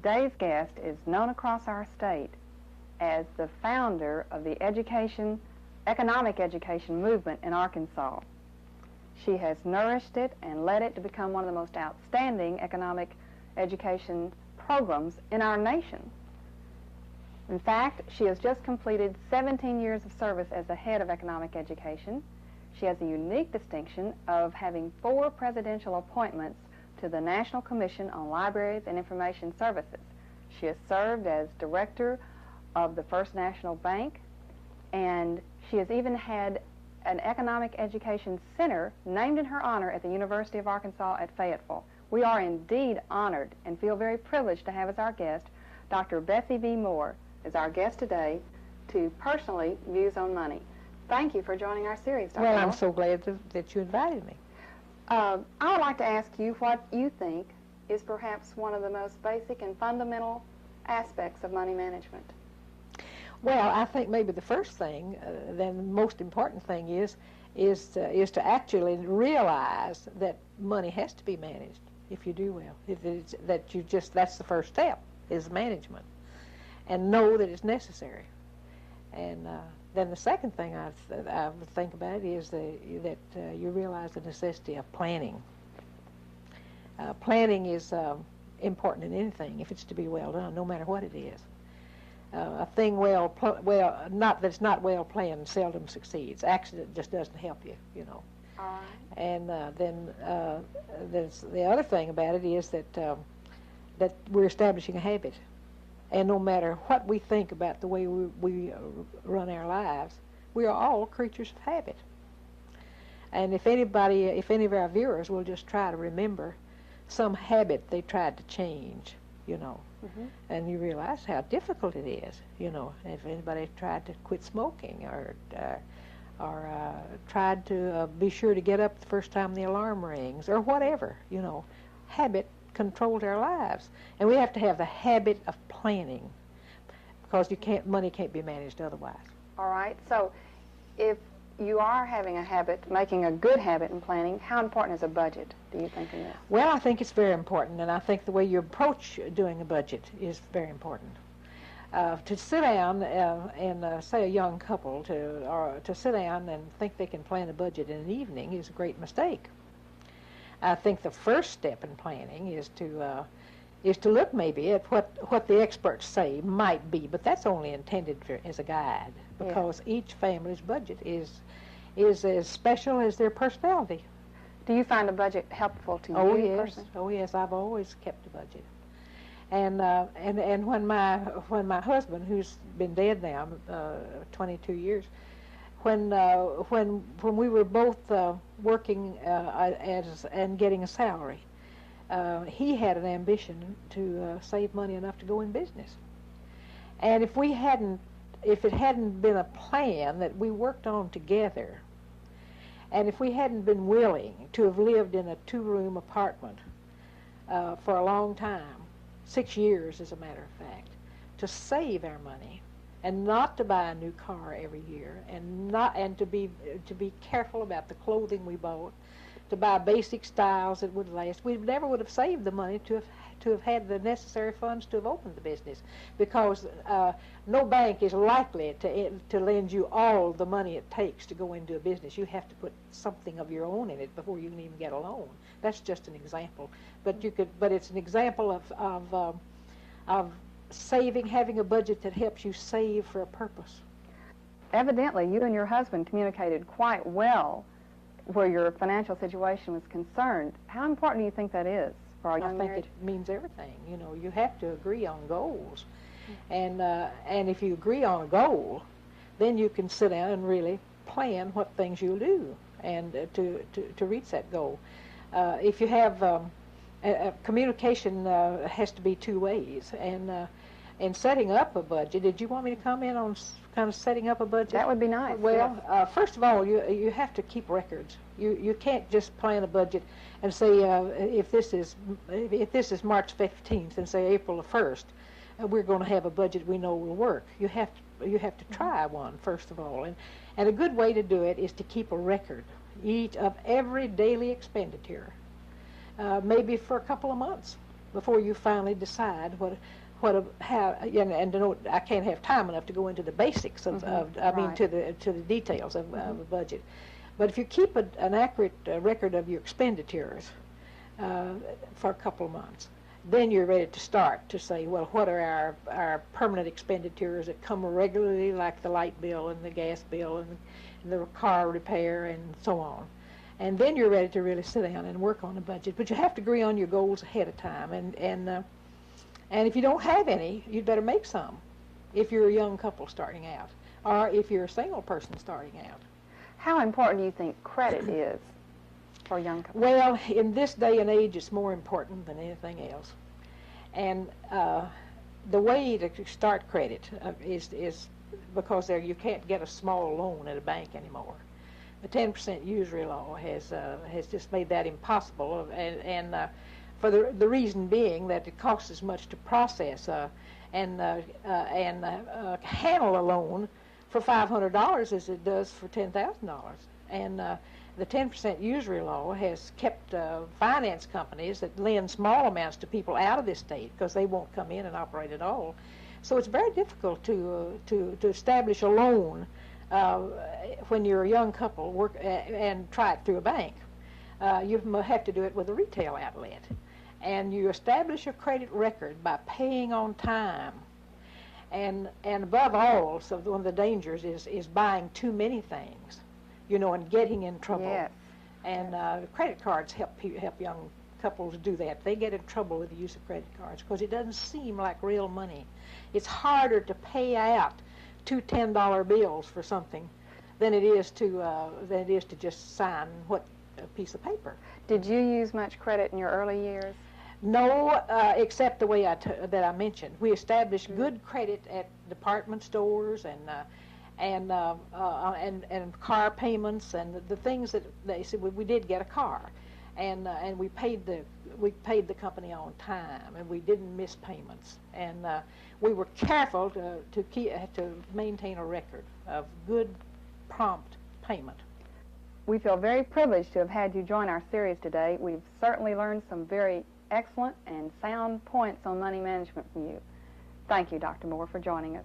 Today's guest is known across our state as the founder of the economic education movement in Arkansas. She has nourished it and led it to become one of the most outstanding economic education programs in our nation. In fact, she has just completed 17 years of service as the head of economic education. She has the unique distinction of having 4 presidential appointments to the National Commission on Libraries and Information Services. She has served as director of the First National Bank, and she has even had an economic education center named in her honor at the University of Arkansas at Fayetteville. We are indeed honored and feel very privileged to have as our guest Dr. Bessie B. Moore as our guest today to Personally Views on Money. Thank you for joining our series, Dr. Well, Moore. I'm so glad that you invited me. I would like to ask you what you think is perhaps one of the most basic and fundamental aspects of money management. Well, I think maybe the first thing, then the most important thing is to actually realize that money has to be managed if you do well. That's the first step, is management, and know that it's necessary. And then the second thing I would think about is that you realize the necessity of planning. Planning is important in anything if it's to be well done, no matter what it is. A thing that's not well planned seldom succeeds. Accident just doesn't help you, you know. All right. And then the other thing about it is that we're establishing a habit. And no matter what we think about the way we run our lives, we are all creatures of habit. And if any of our viewers will just try to remember some habit they tried to change, you know, and you realize how difficult it is, you know. If anybody tried to quit smoking or tried to be sure to get up the first time the alarm rings or whatever, you know, habit controls our lives, and we have to have the habit of planning, because money can't be managed otherwise. All right. So, if you are having a habit, making a good habit in planning, how important is a budget, do you think, in this? Well, I think it's very important, and I think the way you approach doing a budget is very important. To sit down and say a young couple to sit down and think they can plan a budget in an evening is a great mistake. I think the first step in planning is to look maybe at what the experts say might be, but that's only intended as a guide, because each family's budget is as special as their personality. Do you find a budget helpful to Oh, you yes. personally? Oh yes, I've always kept a budget. And when my husband, who's been dead now 22 years, when we were both working and getting a salary, he had an ambition to save money enough to go in business. And if it hadn't been a plan that we worked on together, and if we hadn't been willing to have lived in a 2-room apartment for a long time, 6 years as a matter of fact, to save our money, and not to buy a new car every year, and to be careful about the clothing we bought, to buy basic styles that would last, we never would have saved the money to have had the necessary funds to have opened the business, because no bank is likely to lend you all the money it takes to go into a business. You have to put something of your own in it before you can even get a loan. That's just an example, but it's an example of saving, having a budget that helps you save for a purpose. Evidently, you and your husband communicated quite well where your financial situation was concerned. How important do you think that is for our young marriage? I think it means everything. You know, you have to agree on goals, and if you agree on a goal, then you can sit down and really plan what things you'll do and to reach that goal. If you have communication has to be 2 ways, and in setting up a budget, did you want me to comment on kind of setting up a budget? That would be nice. Well, first of all, you have to keep records. You can't just plan a budget and say if this is March 15th and say April the 1st, we're going to have a budget we know will work. You have to try one first of all, and a good way to do it is to keep a record of every daily expenditure, maybe for a couple of months. before you finally decide how, and to know, I can't have time enough to go into the basics of, I mean, Right. to the details of a budget. But if you keep an accurate record of your expenditures for a couple of months, then you're ready to start to say, well, what are our permanent expenditures that come regularly, like the light bill and the gas bill and the car repair and so on. And then you're ready to really sit down and work on a budget. But you have to agree on your goals ahead of time. And if you don't have any, you'd better make some if you're a young couple starting out, or if you're a single person starting out. How important do you think credit is for young couples? Well, in this day and age, it's more important than anything else. And the way to start credit is because you can't get a small loan at a bank anymore. The 10% usury law has just made that impossible, and for the reason being that it costs as much to process and handle a loan for $500 as it does for $10,000. And the 10% usury law has kept finance companies that lend small amounts to people out of this state because they won't come in and operate at all. So it's very difficult to establish a loan when you're a young couple and try it through a bank. You have to do it with a retail outlet. And you establish a credit record by paying on time. And above all, so one of the dangers is buying too many things, and getting in trouble. Yes. And credit cards help young couples do that. They get in trouble with the use of credit cards because it doesn't seem like real money. It's harder to pay out two $10 bills for something than it is to just sign a piece of paper. Did you use much credit in your early years? No, except the way that I mentioned. We established good credit at department stores and car payments and the things that they said. We did get a car, and we paid the company on time, and we didn't miss payments, and we were careful to maintain a record of good, prompt payment. We feel very privileged to have had you join our series today. We've certainly learned some very excellent and sound points on money management from you. Thank you, Dr. Moore, for joining us.